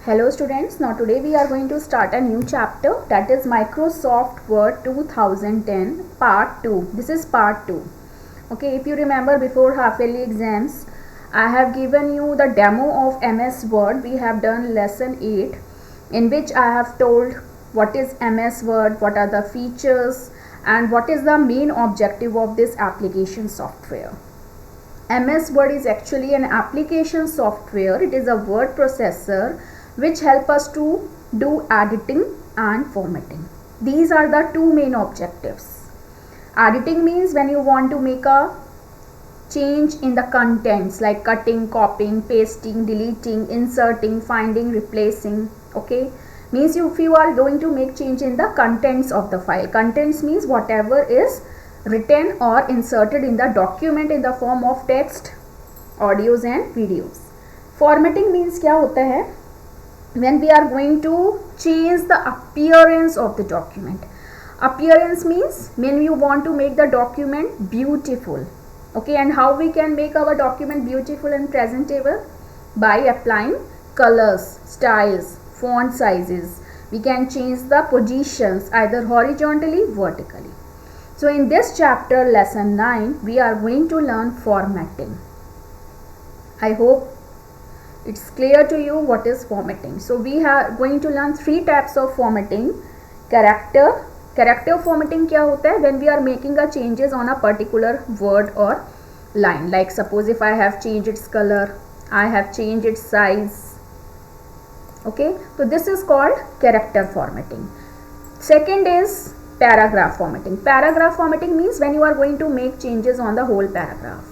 Hello students, now today we are going to start a new chapter, that is Microsoft Word 2010 part 2. This is part 2. Okay, if you remember before half yearly exams, I have given you the demo of MS Word. We have done lesson 8 in which I have told what is MS Word, what are the features and what is the main objective of this application software. MS Word is actually an application software. It is a word processor which help us to do editing and formatting. These are the two main objectives. Editing means when you want to make a change in the contents like cutting, copying, pasting, deleting, inserting, finding, replacing. Okay, means if you are going to make change in the contents of the file. Contents means whatever is written or inserted in the document in the form of text, audios and videos. Formatting means क्या होता है? When we are going to change the appearance of the document. Appearance means when you want to make the document beautiful. Okay, and how we can make our document beautiful and presentable? By applying colors, styles, font sizes. We can change the positions either horizontally, vertically. So in this chapter, lesson 9, we are going to learn formatting. I hope it's clear to you what is formatting. So we are going to learn 3 types of formatting. Character formatting क्या होता है? When we are making a changes on a particular word or line. Like suppose if I have changed its color, I have changed its size. Okay, so this is called character formatting. Second is paragraph formatting. Paragraph formatting means when you are going to make changes on the whole paragraph.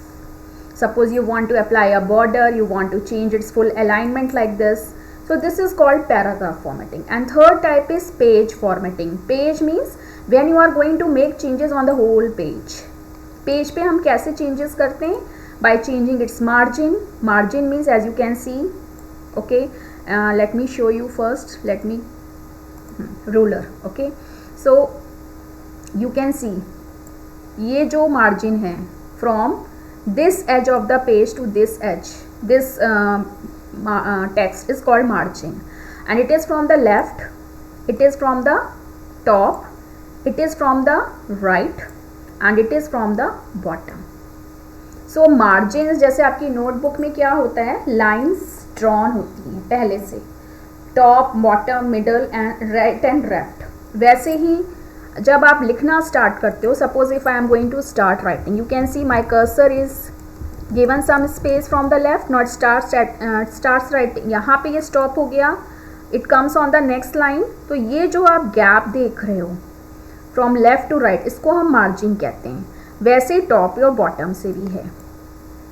Suppose you want to apply a border, you want to change its full alignment like this. So this is called paragraph formatting. And third type is page formatting. Page means when you are going to make changes on the whole page. Page पे हम कैसे changes करते हैं? By changing its margin. Margin means as you can see. Okay, let me show you first. Let me ruler. Okay, so you can see ये जो margin है from this edge of the page to this edge, this text is called margin, and it is from the left, it is from the top, it is from the right and it is from the bottom. So margins जैसे आपकी notebook में क्या होता है, lines drawn होती हैं पहले से, top, bottom, middle and right and left. वैसे ही जब आप लिखना स्टार्ट करते हो, suppose if I am going to start writing, you can see my cursor is given some space from the left, not starts writing, यहाँ पे ये stop हो गया, it comes on the next line. तो ये जो आप गैप देख रहे हो फ्रॉम लेफ्ट टू राइट, इसको हम मार्जिन कहते हैं. वैसे टॉप और बॉटम से भी है.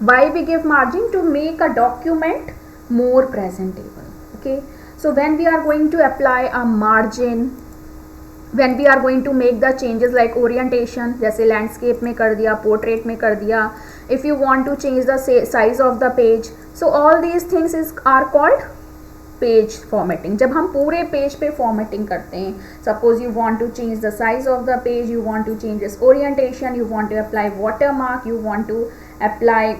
Why we give margin? To make a document more presentable. Okay, so when we are going to apply a margin, when we are going to make the changes like orientation, जैसे landscape में कर दिया, portrait में कर दिया, if you want to change the size of the page, so all these things are called page formatting. जब हम पूरे पेज पे formatting करते हैं, suppose you want to change the size of the page, you want to change its orientation, you want to apply watermark, you want to apply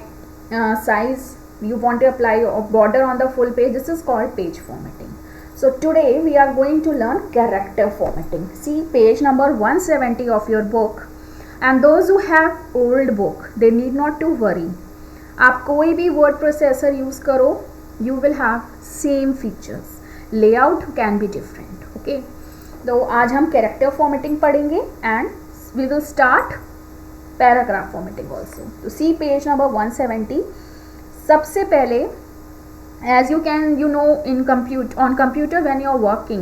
size, you want to apply a border on the full page, this is called page formatting. So today we are going to learn character formatting. See page number 170 of your book, and those who have old book, they need not to worry. आप कोई भी word processor use करो, you will have same features. Layout can be different. Okay, तो आज हम character formatting पढ़ेंगे and we will start paragraph formatting also. तो see page number 170. सबसे पहले, as you know in on computer when you are working,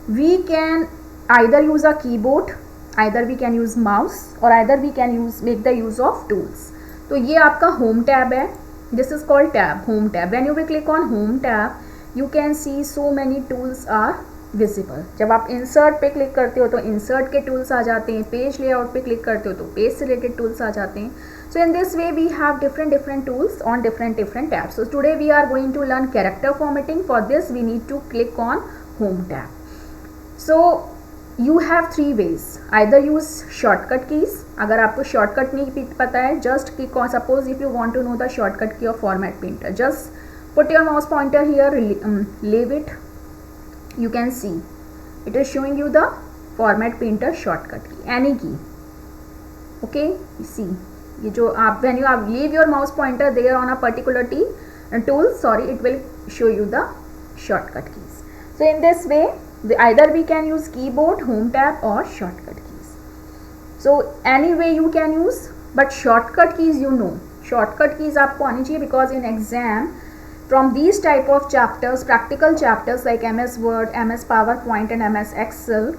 we can either use a keyboard, either we can use mouse, or either we can make the use of tools. तो ये आपका home tab है. This is called tab, home tab. When you will click on home tab, you can see so many tools are visible. जब आप insert पे click करते हो तो insert के tools आ जाते हैं, page layout पे click करते हो तो page से related tools आ जाते हैं. So in this way we have different tools on different tabs. So today we are going to learn character formatting. For this we need to click on home tab. So you have 3 ways. Either use shortcut keys. अगर आपको shortcut नहीं पता है, just click on, suppose if you want to know the shortcut key of format painter, just Put your mouse pointer here, leave it. You can see it is showing you the format painter shortcut key, any key. Okay, you see ये जो आप when you leave your mouse pointer there on a particular tool, sorry, it will show you the shortcut keys. So in this way either we can use keyboard, home tab or shortcut keys. So any way you can use, but shortcut keys you know, shortcut keys आपको आनी चाहिए, because in exam from these type of chapters, practical chapters like MS Word, MS PowerPoint and MS Excel,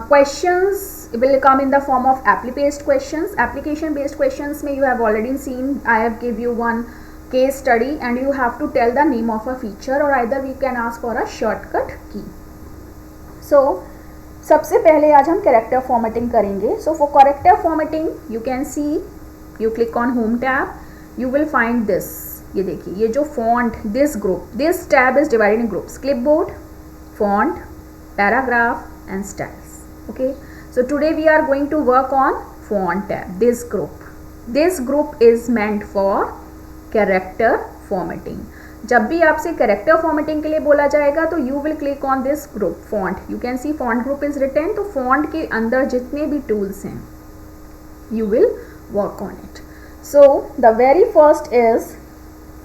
questions will come in the form of application questions. Application based questions may you have already seen. I have give you one case study and you have to tell the name of a feature, or either we can ask for a shortcut key. So सबसे पहले आज हम character formatting करेंगे. So for character formatting you can see, you click on home tab, you will find this. ये देखिए, ये जो font, this group, this tab is divided in groups: clipboard, font, paragraph and styles. Okay, so today we are going to work on font tab. This group is meant for character formatting. जब भी आपसे character formatting के लिए बोला जाएगा तो you will click on this group font. You can see font group is written. तो font के अंदर जितने भी टूल्स हैं you will work on it. So the very first is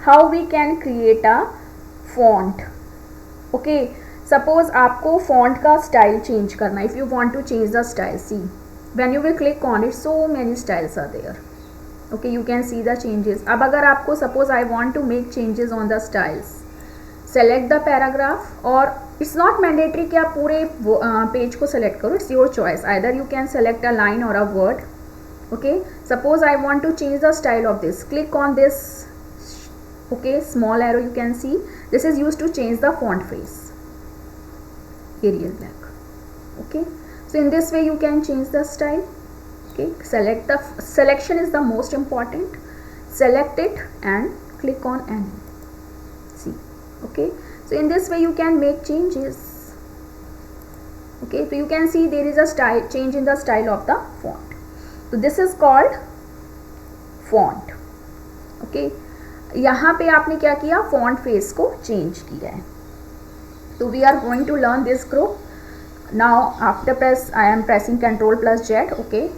how we can create a font. Okay, suppose आपको font का style change करना. If you want to change the style, see when you will click on it, so many styles are there. Okay, you can see the changes. अब अगर आपको suppose I want to make changes on the styles, select the paragraph, or it's not mandatory कि आप पूरे page को select करो. It's your choice. Either you can select a line or a word. Okay, suppose I want to change the style of this. Click on this. Okay, small arrow you can see. This is used to change the font face. Arial black. Okay, so in this way you can change the style. Okay, selection is the most important. Select it and click on any. See, okay, so in this way you can make changes. Okay, so you can see there is a style change in the style of the font. So this is called font. Okay, यहाँ पे आपने क्या किया, font face को change किया है. So we are going to learn this group. Now after I am pressing Ctrl plus Z. Okay,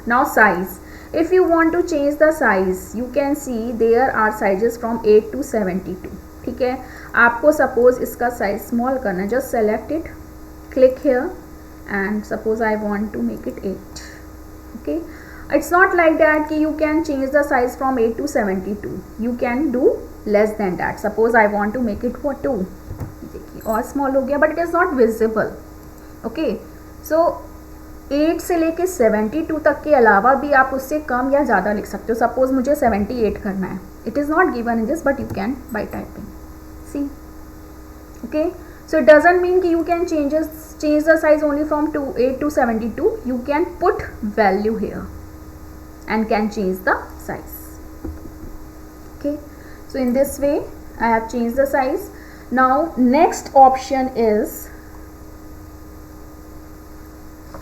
now size. If you want to change the size, you can see there are sizes from 8 to 72. ठीक है, आपको suppose इसका size small करना है, just select it, click here and suppose I want to make it 8. Okay, it's not like that कि you can change the size from 8 to 72. You can do less than that. Suppose I want to make it for 2. देखिए और small हो गया, but it is not visible. Okay, so 8 से लेके 72 तक के अलावा भी आप उससे कम या ज़्यादा लिख सकते हो. सपोज मुझे 78 करना है. It is not given in this, but you can by typing. See, okay, so it doesn't mean कि you can change the size only from 8 to 72. You can put value here and can change the size. Okay, so in this way I have change the size. Now next option is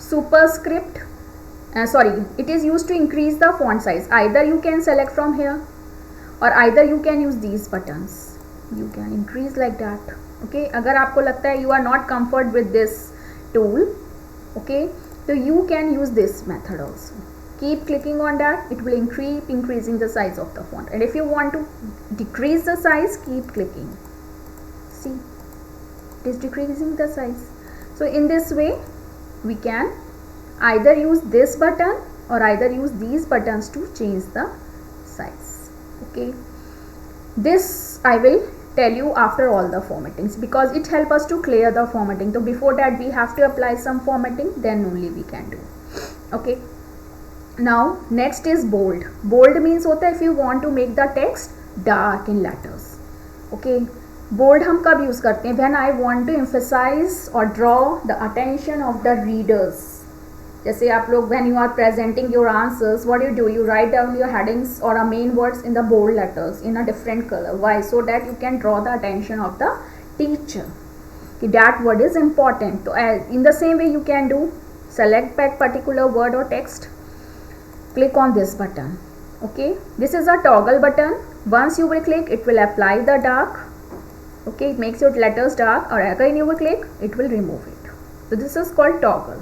superscript. Sorry, it is used to increase the font size. Either you can select from here or either you can use these buttons. You can increase like that. Okay, अगर आपको लगता है you are not comfort with this tool, okay, so you can use this method also. Keep clicking on that. It will increasing the size of the font. And if you want to decrease the size, keep clicking. See, it is decreasing the size. So in this way we can either use this button or either use these buttons to change the size. Okay, this I will tell you after all the formattings because it helps us to clear the formatting. So before that we have to apply some formatting, then only we can do. Okay, now next is bold. Bold means होता है if you want to make the text dark in letters. Okay, bold हम कब use करते हैं? When I want to emphasise और draw the attention of the readers. जैसे आप लोग when you are presenting your answers, what you write down your headings और main words in the bold letters in a different colour. Why? So that you can draw the attention of the teacher कि that word is important. तो in the same way you can do, select back particular word और text, click on this button. Okay, this is a toggle button. once you will click, it will apply the dark. Okay, it makes your letters dark, or again you will click, it will remove it. So this is called toggle,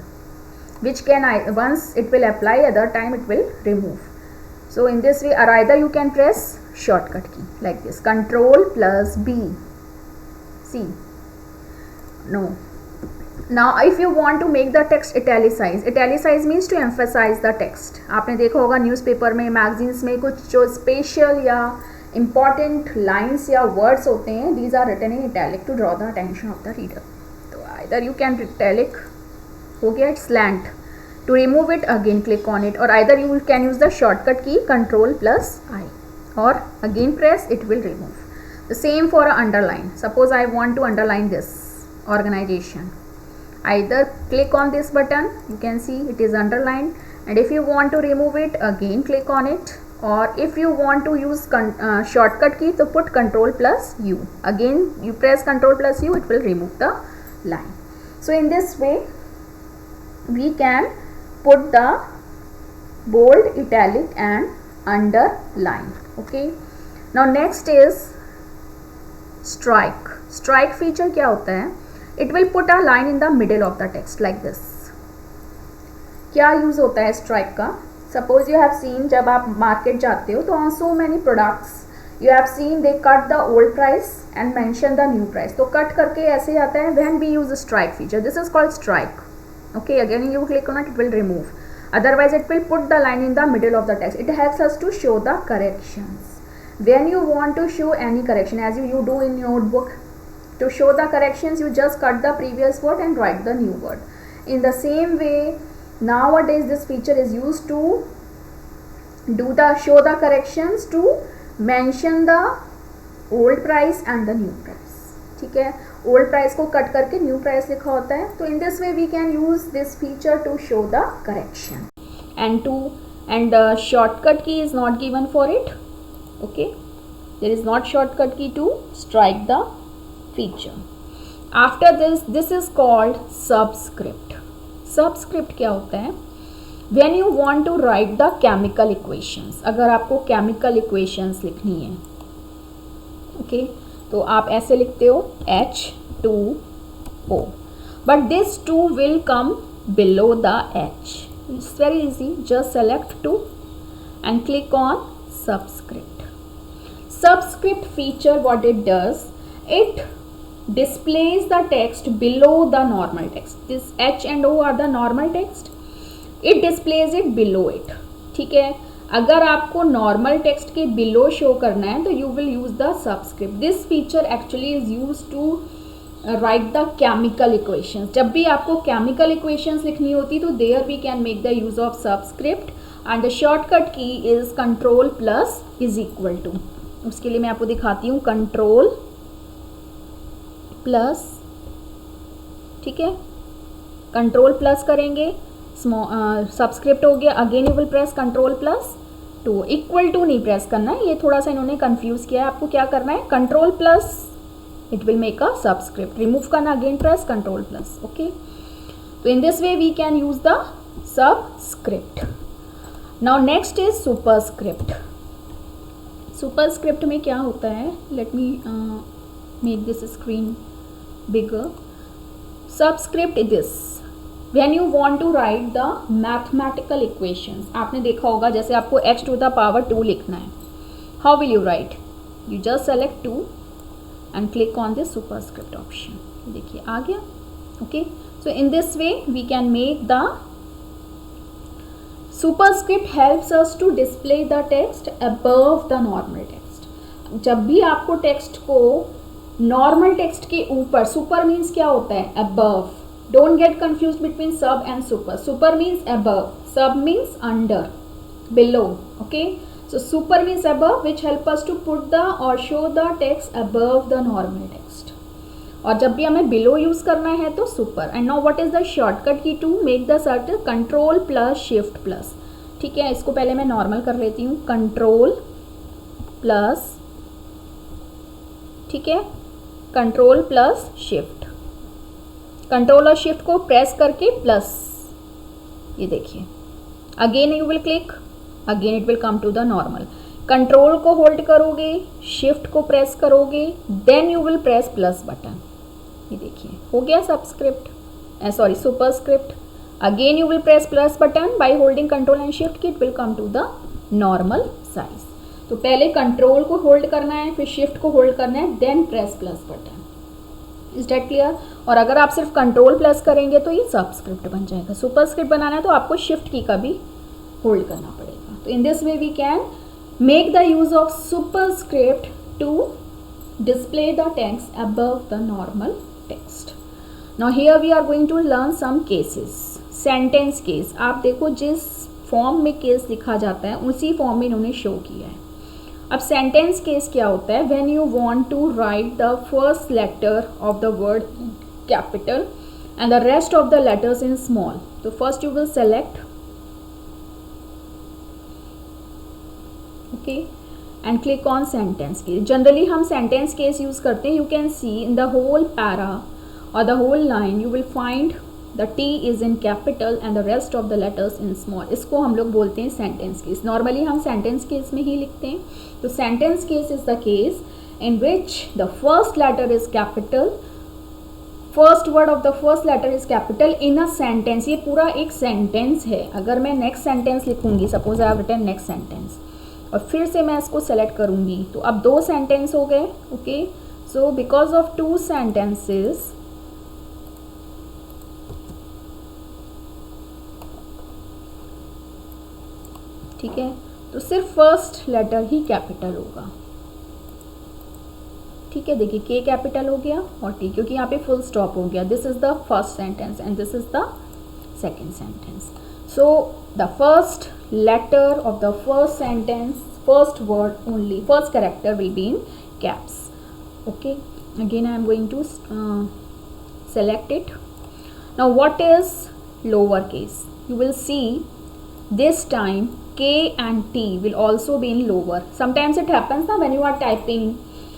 which can once it will apply, other time it will remove. So in this way, or either you can press shortcut key like this, Control plus B. See, no. Now if you want to make the text italicize, italicize means to emphasize the text. आपने देखा होगा newspaper में, magazines में कुछ जो special या important lines या words होते हैं, these are written in italic to draw the attention of the reader. तो either you can italic, हो गया slant. To remove it, again click on it, or either you can use the shortcut key Control plus I, or again press, it will remove. The same for a underline. Suppose I want to underline this organization. Either click on this button, you can see it is underlined, and if you want to remove it, again click on it, or if you want to use shortcut key, to put Control plus U. Again you press Control plus U, it will remove the line. So in this way we can put the bold, italic and underline. Okay, now next is strike. Strike feature क्या होता है? It will put a line in the middle of the text like this. क्या use होता है strike का? Suppose you have seen, जब आप market जाते हो तो on so many products you have seen they cut the old price and mention the new price. तो cut करके ऐसे आता है when we use strike feature. This is called strike. Okay, again you click on it, it will remove. Otherwise it will put the line in the middle of the text. It helps us to show the corrections. When you want to show any correction, as you do in your notebook, to show the corrections, you just cut the previous word and write the new word. In the same way, nowadays this feature is used to show the corrections, to mention the old price and the new price. ठीक है, old price को cut करके new price लिखा होता है. तो in this way we can use this feature to show the correction. And the shortcut key is not given for it. Okay, there is not shortcut key to strike the feature. After this is called subscript. Subscript क्या होता है? When you want to write the chemical equations, अगर आपको chemical equations लिखनी है, okay, तो आप ऐसे लिखते हो H2O, but this 2 will come below the H. It's very easy, just select 2 and click on subscript. Subscript feature, what it does, it displays the text below the normal text. This H and O are the normal text. It displays it below it. ठीक है, अगर आपको normal text के below show करना है तो you will use the subscript. This feature actually is use to write the chemical equations. जब भी आपको केमिकल इक्वेशंस लिखनी होती तो there we can make the use of subscript, and the shortcut key is control plus is equal to. उसके लिए मैं आपको दिखाती हूँ कंट्रोल प्लस. ठीक है, कंट्रोल प्लस करेंगे, सबस्क्रिप्ट हो गया. Again you will press control plus 2. Equal to नहीं प्रेस करना है, ये थोड़ा सा इन्होंने कंफ्यूज किया है. आपको क्या करना है, control plus, it will make a subscript. Remove करना, again press control plus. Okay, तो in this way we can use the subscript. Now next is superscript. Superscript में क्या होता है, let me make this screen bigger. Subscript is this when you want to write the mathematical equations. आपने देखा होगा जैसे आपको h to the power 2 लिखना है, how will you write? You just select 2 and click on this superscript option. देखिए आ गया. Okay, so in this way we can make the superscript helps us to display the text above the normal text. जब भी आपको text को normal text के ऊपर, super means क्या होता है, above. Don't get confused between sub and super. Super means above, sub means under, below. Okay, so super means above, which help us to put the or show the text above the normal text. और जब भी हमें below use करना है तो super. And now what is the shortcut key to make the search? Control plus shift plus. ठीक है, इसको पहले मैं नॉर्मल कर लेती हूँ. कंट्रोल प्लस, ठीक है, कंट्रोल प्लस शिफ्ट. कंट्रोल और शिफ्ट को प्रेस करके प्लस, ये देखिए, again you will click, again it will come to the normal. Control को होल्ड करोगे, शिफ्ट को प्रेस करोगे, then you will press plus button. ये देखिए हो गया subscript, sorry superscript. Again you will press plus button by holding control and shift key, it will come to the normal size. तो पहले control को hold करना है, फिर शिफ्ट को होल्ड करना है, then press plus button. Is that clear? और अगर आप सिर्फ कंट्रोल प्लस करेंगे तो ये सबस्क्रिप्ट बन जाएगा. सुपरस्क्रिप्ट बनाना है तो आपको शिफ्ट की का भी होल्ड करना पड़ेगा. तो in this way we can make the use of superscript to display the text above the normal text. Now here we are going to learn some cases. Sentence case. आप देखो जिस form में case लिखा जाता है उसी form में इन्होंने शो किया है. अब सेंटेंस केस क्या होता है? When you want to write the first letter of the word capital and the rest of the letters in small. So first you will select and click on sentence case. Generally हम sentence case use करते हैं. You can see in the whole para or the whole line you will find the T is in capital and the rest of the letters in small. इसको हम लोग बोलते हैं sentence case. Normally हम sentence case में ही लिखते हैं. तो sentence case is the case in which the first letter is capital, first word of the first letter is capital in a sentence. ये पूरा एक sentence है. अगर मैं next sentence लिखूंगी, suppose I have written next sentence, और फिर से मैं इसको सेलेक्ट करूंगी तो अब 2 सेंटेंस हो गए. Okay, so because of 2 sentences ठीक है, तो सिर्फ फर्स्ट लेटर ही कैपिटल होगा. ठीक है, देखिए के कैपिटल हो गया और टी, क्योंकि यहाँ पे फुल स्टॉप हो गया. This is the first sentence and this is the second sentence. So the first letter of the first sentence, first word only, first character will be in caps. Okay, again I am going to select it. Now what is lowercase? You will see this time K and T will also be in lower. Sometimes it happens now when you are typing,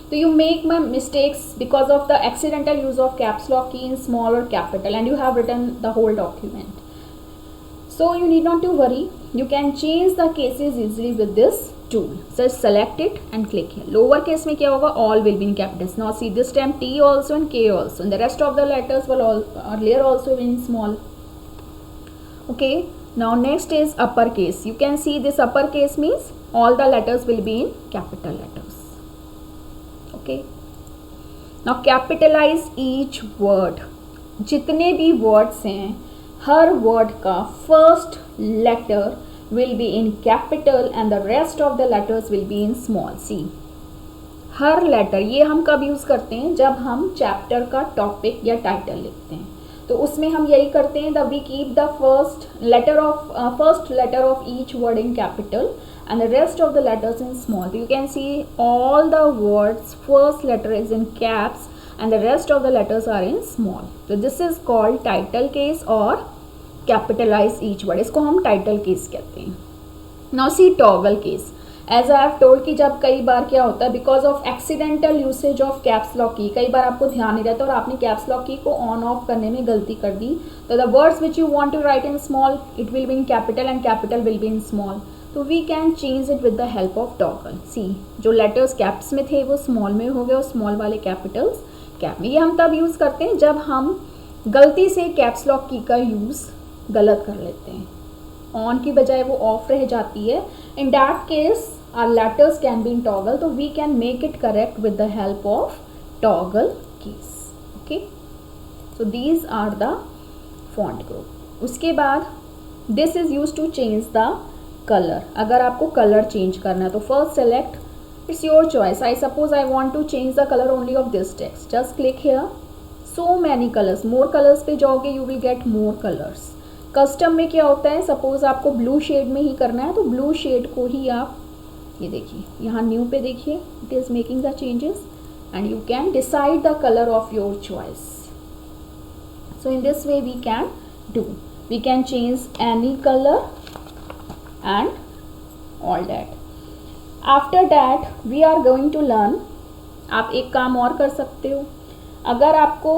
so you make mistakes because of the accidental use of caps lock key in small or capital, and you have written the whole document. So you need not to worry, you can change the cases easily with this tool. Just select it and click here. Lower case में क्या होगा? All will be in capitals. Now see this time T also and K also, and the rest of the letters will all earlier also in small. Okay. Now next is uppercase. You can see this uppercase means all the letters will be in capital letters. Okay. Now capitalize each word. जितने भी words हैं, हर word का first letter will be in capital and the rest of the letters will be in small. See, हर letter, ये हम कब use करते हैं? जब हम चैप्टर का टॉपिक या टाइटल लिखते हैं तो उसमें हम यही करते हैं. The we keep the first letter of each word in capital and the rest of the letters in small. You can see all the words first letter is in caps and the rest of the letters are in small. So this is called title case or capitalize each word. इसको हम title case कहते हैं. Now see toggle case. As I have told कि जब कई बार क्या होता है, because of accidental usage of caps lock key, कई बार आपको ध्यान नहीं रहता और आपने caps lock key को on off करने में गलती कर दी, तो the words which you want to write in small, it will be in capital and capital will be in small. तो we can change it with the help of toggle. See, जो letters caps में थे वो small में हो गए और small वाले कैपिटल्स कैप में. ये हम तब यूज़ करते हैं जब हम गलती से कैप्स लॉक की का यूज़ गलत कर लेते हैं, ऑन की बजाय वो ऑफ रह जाती है. In that case our letters can be in toggle, तो we can make it correct with the help of toggle keys. Okay, so these are the font group. उसके बाद this is use to change the colour. अगर आपको colour change करना है तो first select, it's your choice. I suppose I want to change the colour only of this text. Just click here, so many colours, more colours पे जाओगे you will get more colours. Custom में क्या होता है, suppose आपको blue shade में ही करना है तो ब्लू शेड को ही आप, ये देखिए यहाँ न्यू पे देखिए, it is making the changes and you can decide the colour of your choice. So in this way we can do, we can change any colour and all that. After that we are going to learn, आप एक काम और कर सकते हो. अगर आपको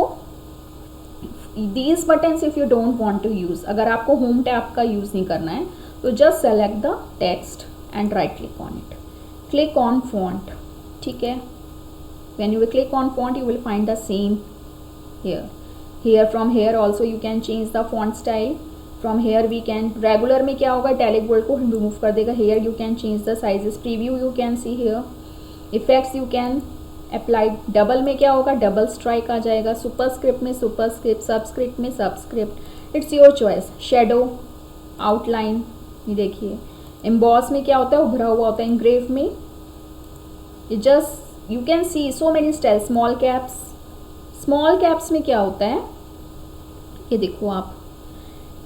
these buttons if you don't want to use, अगर आपको home tab का यूज़ नहीं करना है तो just select the text and right click on it. click on font. ठीक है, when you will click on font you will find the same here. From here also you can change the font style. From here we can, regular में क्या होगा, italic bold को remove कर देगा. Here you can change the sizes. Preview you can see here. Effects you can apply. Double में क्या होगा, double strike आ जाएगा. सुपरस्क्रिप्ट में सुपरस्क्रिप्ट, सबस्क्रिप्ट में subscript. It's your choice. Shadow, outline, ये देखिए. एम्बॉस में क्या होता है, उभरा हुआ होता है. इंग्रेव में just you can C so many style. Small caps, small caps में क्या होता है, ये देखो आप.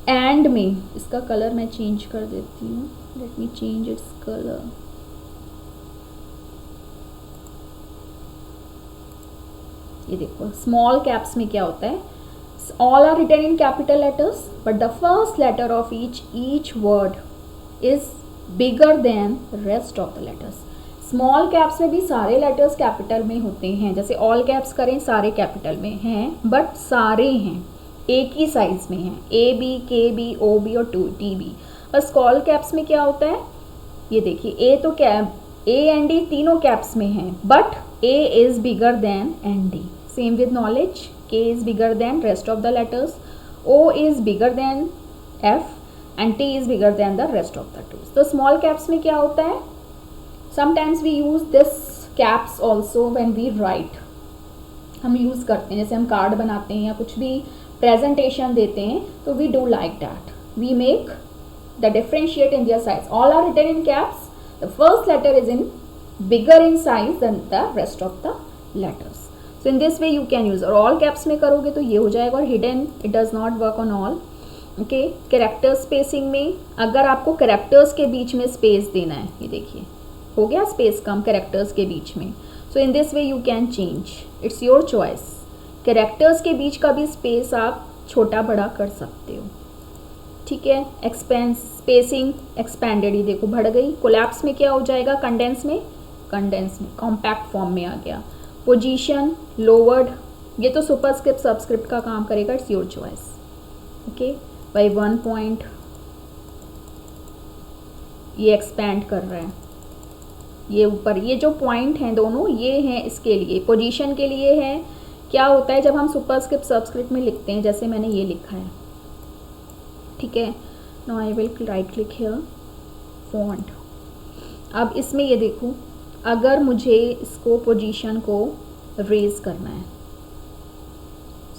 एंड में इसका कलर मैं चेंज कर देती हूँ. Let me change its colour. ये देखो स्मॉल कैप्स में क्या होता है, all are written in capital letters but the first letter of each word is bigger than rest of the letters. Small caps में भी सारे लेटर्स कैपिटल में होते हैं. जैसे ऑल कैप्स करें, सारे कैपिटल में हैं बट सारे हैं एक ही साइज में हैं. ए बी, के बी, ओ बी और टी बी. और स्मॉल कैप्स में क्या होता है, ये देखिए. ए तो कैप, ए एंड डी तीनों कैप्स में हैं but A is bigger than ND. Same with knowledge. K is bigger than rest of the letters. O is bigger than F and T is bigger than the rest of the twos. तो small caps में क्या होता है, sometimes we use this caps also when we write. हम use करते हैं, जैसे हम कार्ड बनाते हैं या कुछ भी presentation देते हैं तो we do like that. We make the differentiate in their size. All are written in caps. The first letter is in bigger in size than the rest of the letters. So in this way you can use. और all caps में करोगे तो ये हो जाएगा. और hidden it does not work on all. Okay. Character spacing में अगर आपको characters के बीच में space देना है, ये देखिए हो गया space कम characters के बीच में. So in this way you can change. It's your choice. Characters के बीच का भी space आप छोटा बड़ा कर सकते हो. ठीक है. एक्सपेंस स्पेसिंग एक्सपेंडेड, ये देखो बढ़ गई. कोलैप्स में क्या हो जाएगा, कंडेंस में कॉम्पैक्ट फॉर्म में आ गया. पोजीशन लोवर्ड, ये तो सुपरस्क्रिप्ट सबस्क्रिप्ट का काम करेगा. It's your choice. Okay. By 1 point ये एक्सपैंड कर रहा है. ये ऊपर ये जो पॉइंट हैं दोनों, ये हैं इसके लिए, पोजीशन के लिए है. क्या होता है जब हम सुपरस्क्रिप्ट सबस्क्रिप्ट में लिखते हैं, जैसे मैंने ये लिखा है. ठीक है. Now I will write click here font. अब इसमें ये देखो, अगर मुझे इसको पोजीशन को रेज करना है,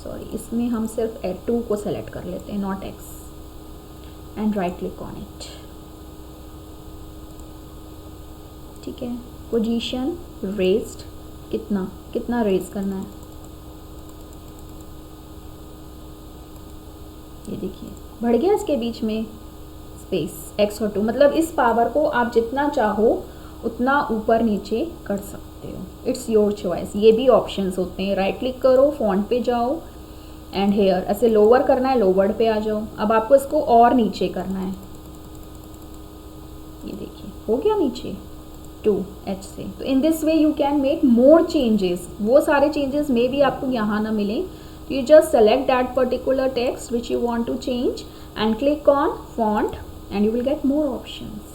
सॉरी इसमें हम सिर्फ 2 को सेलेक्ट कर लेते हैं, not x, and right click on it. ठीक है. पोजीशन रेज्ड, कितना रेज करना है, ये देखिए बढ़ गया इसके बीच में स्पेस x और 2. मतलब इस पावर को आप जितना चाहो उतना ऊपर नीचे कर सकते हो. It's your choice. ये भी ऑप्शंस होते हैं. राइट क्लिक करो, फॉन्ट पे जाओ एंड हेयर ऐसे लोअर करना है, लोवर्ड पे आ जाओ. अब आपको इसको और नीचे करना है, ये देखिए हो गया नीचे 2h से. तो in this way you can make more changes. वो सारे चेंजेस में भी आपको यहाँ ना मिले, you just select that particular text which you want to change and click on font and you will get more options.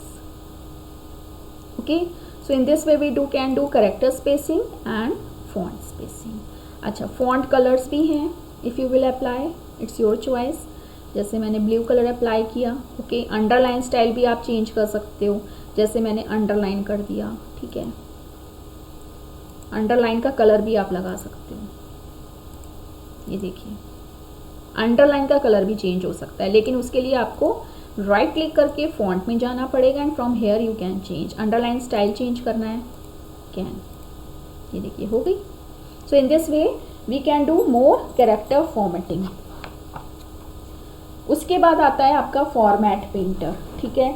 Okay, so in this way we can do character spacing and font spacing. अच्छा, font colors भी हैं. if you will apply, it's your choice. जैसे मैंने blue colour apply किया. Okay. Underline style भी आप change कर सकते हो, जैसे मैंने अंडरलाइन कर दिया. ठीक है. अंडरलाइन का कलर भी आप लगा सकते हो. ये देखिए अंडरलाइन का कलर भी चेंज हो सकता है, लेकिन उसके लिए आपको राइट क्लिक करके फॉन्ट में जाना पड़ेगा and from here you can change. Underline style change करना है, कैन. ये देखिए हो गई. So in this way we can do more character formatting. उसके बाद आता है आपका फॉर्मेट पेंटर. ठीक है.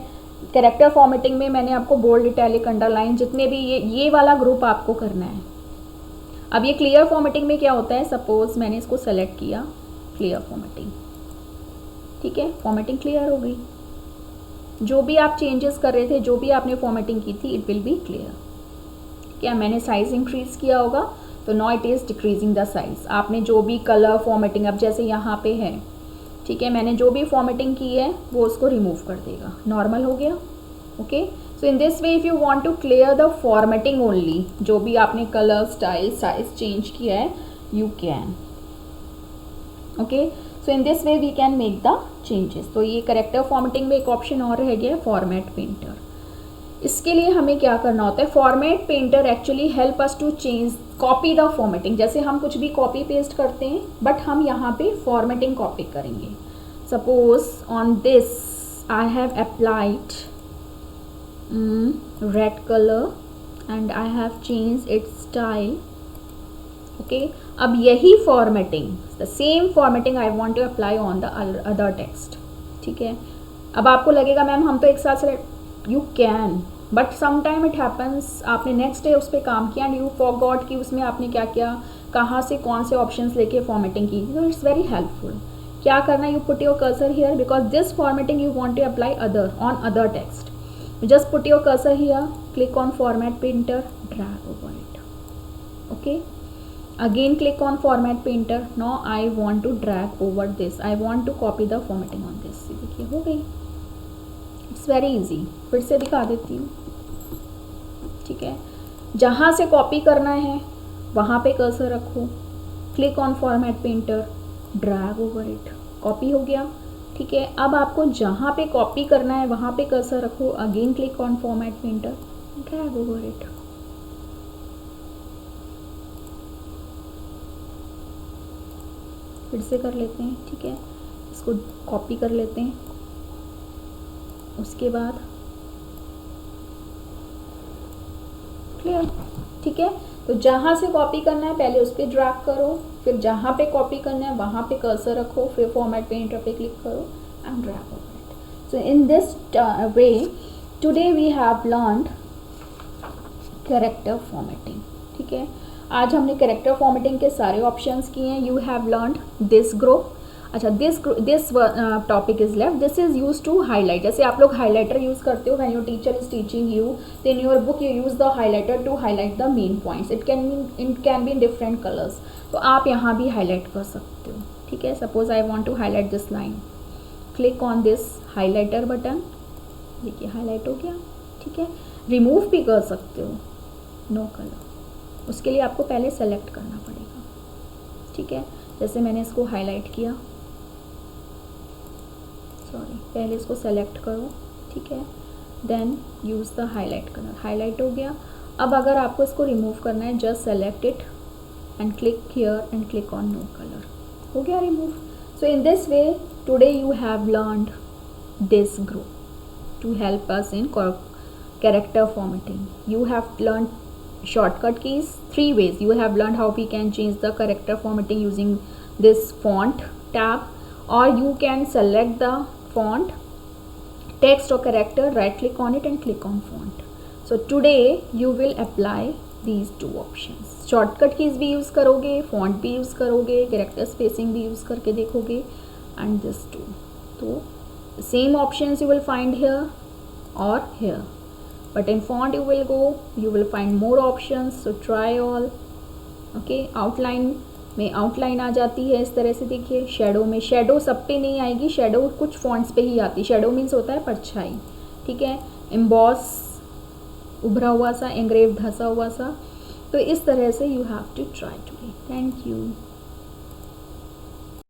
कैरेक्टर फॉर्मेटिंग में मैंने आपको बोल्ड, इटैलिक, अंडरलाइन जितने भी ये वाला ग्रुप आपको करना है. अब ये क्लियर फॉर्मेटिंग में क्या होता है, सपोज मैंने इसको सेलेक्ट किया, क्लियर फॉर्मेटिंग. ठीक है. फॉर्मेटिंग क्लियर हो गई. जो भी आप चेंजेस कर रहे थे, जो भी आपने फॉर्मेटिंग की थी, इट विल बी क्लियर. क्या मैंने साइज इंक्रीज किया होगा तो no it is decreasing the size. आपने जो भी कलर फॉर्मेटिंग, अब जैसे यहाँ पे है, ठीक है, मैंने जो भी फॉर्मेटिंग की है वो उसको रिमूव कर देगा. नॉर्मल हो गया. Okay. So in this way if you want to clear the formatting only, जो भी आपने कलर, स्टाइल, साइज चेंज किया है, you can. Okay, so in this way we can make the changes. तो ये करेक्टर फॉर्मेटिंग में एक option और रह गया, फॉर्मेट पेंटर. इसके लिए हमें क्या करना होता है, format painter actually help us to change, copy the formatting. जैसे हम कुछ भी कॉपी पेस्ट करते हैं, बट हम यहाँ पे फॉर्मेटिंग कॉपी करेंगे. Suppose on this I have applied red color and I have changed its style. Okay, अब यही formatting, the same formatting I want to apply on the other text. ठीक है, अब आपको लगेगा मैम हम तो एक साथ select, you can, but sometime it happens आपने नेक्स्ट डे उस पर काम किया and you forgot कि उसमें आपने क्या किया, कहाँ से कौन से ऑप्शंस लेके फॉर्मेटिंग की. तो इट्स वेरी हेल्पफुल. क्या करना, you put your cursor here because this formatting you want to apply on other text. Just put your cursor here, click on format painter, drag over it. Okay, again click on format painter. Now I want to drag over this, I want to copy the formatting on this. देखिए हो गई. It's very easy. फिर से दिखा देती हूँ. ठीक है, जहाँ से कॉपी करना है वहाँ पे कर्सर रखो, click on format painter, drag over it, copy हो गया. ठीक है, अब आपको जहाँ पे कॉपी करना है वहाँ पे कर्सर रखो, again click on format painter, drag over it. फिर से कर लेते हैं. ठीक है, इसको कॉपी कर लेते हैं. उसके बाद क्लियर. ठीक है, तो जहाँ से कॉपी करना है पहले उस पर ड्रैग करो, फिर जहाँ पे कॉपी करना है वहाँ पे कर्सर रखो, फिर फॉर्मेट पेंटर पे क्लिक करो and drag over it. So in this way today we have learned character formatting. ठीक है, आज हमने कैरेक्टर फॉर्मेटिंग के सारे ऑप्शंस किए हैं. You have learned this group. अच्छा, this topic is left. This is use to highlight. जैसे आप लोग हाईलाइटर यूज करते हो, when your teacher is teaching you, तो in your book you use the highlighter to highlight the main points. It can be in different colours. तो आप यहाँ भी हाईलाइट कर सकते हो. ठीक है, suppose I want to highlight this line, click on this highlighter button. देखिए हाईलाइट हो गया. ठीक है, रिमूव भी कर सकते हो, नो कलर. उसके लिए आपको पहले सेलेक्ट करना पड़ेगा. ठीक है, जैसे मैंने इसको हाईलाइट किया, सॉरी, पहले इसको सेलेक्ट करो. ठीक है, then use the highlight colour. Highlight हो गया. अब अगर आपको इसको रिमूव करना है, just select it and click here and click on no colour. हो गया remove. So in this way today you have learned this group to help us in character formatting. You have learned shortcut keys 3 ways. You have learned how we can change the character formatting using this font tab, or you can select the font, text or character, right click on it and click on font. So today you will apply these 2 options. shortcut keys भी use करोगे, font भी use करोगे, character spacing भी use करके देखोगे, and this 2. तो same options you will find here or here, but in font you will find more options. So try all. Okay, outline में outline आ जाती है इस तरह से. देखिए शेडो में, शेडो सब पे नहीं आएगी, शेडो कुछ फॉन्ट्स पे ही आती है. शेडो मीन्स होता है परछाई. ठीक है, एम्बॉस उभरा हुआ सा, एंग्रेव धसा हुआ सा. तो इस तरह से you have to try today. Thank you.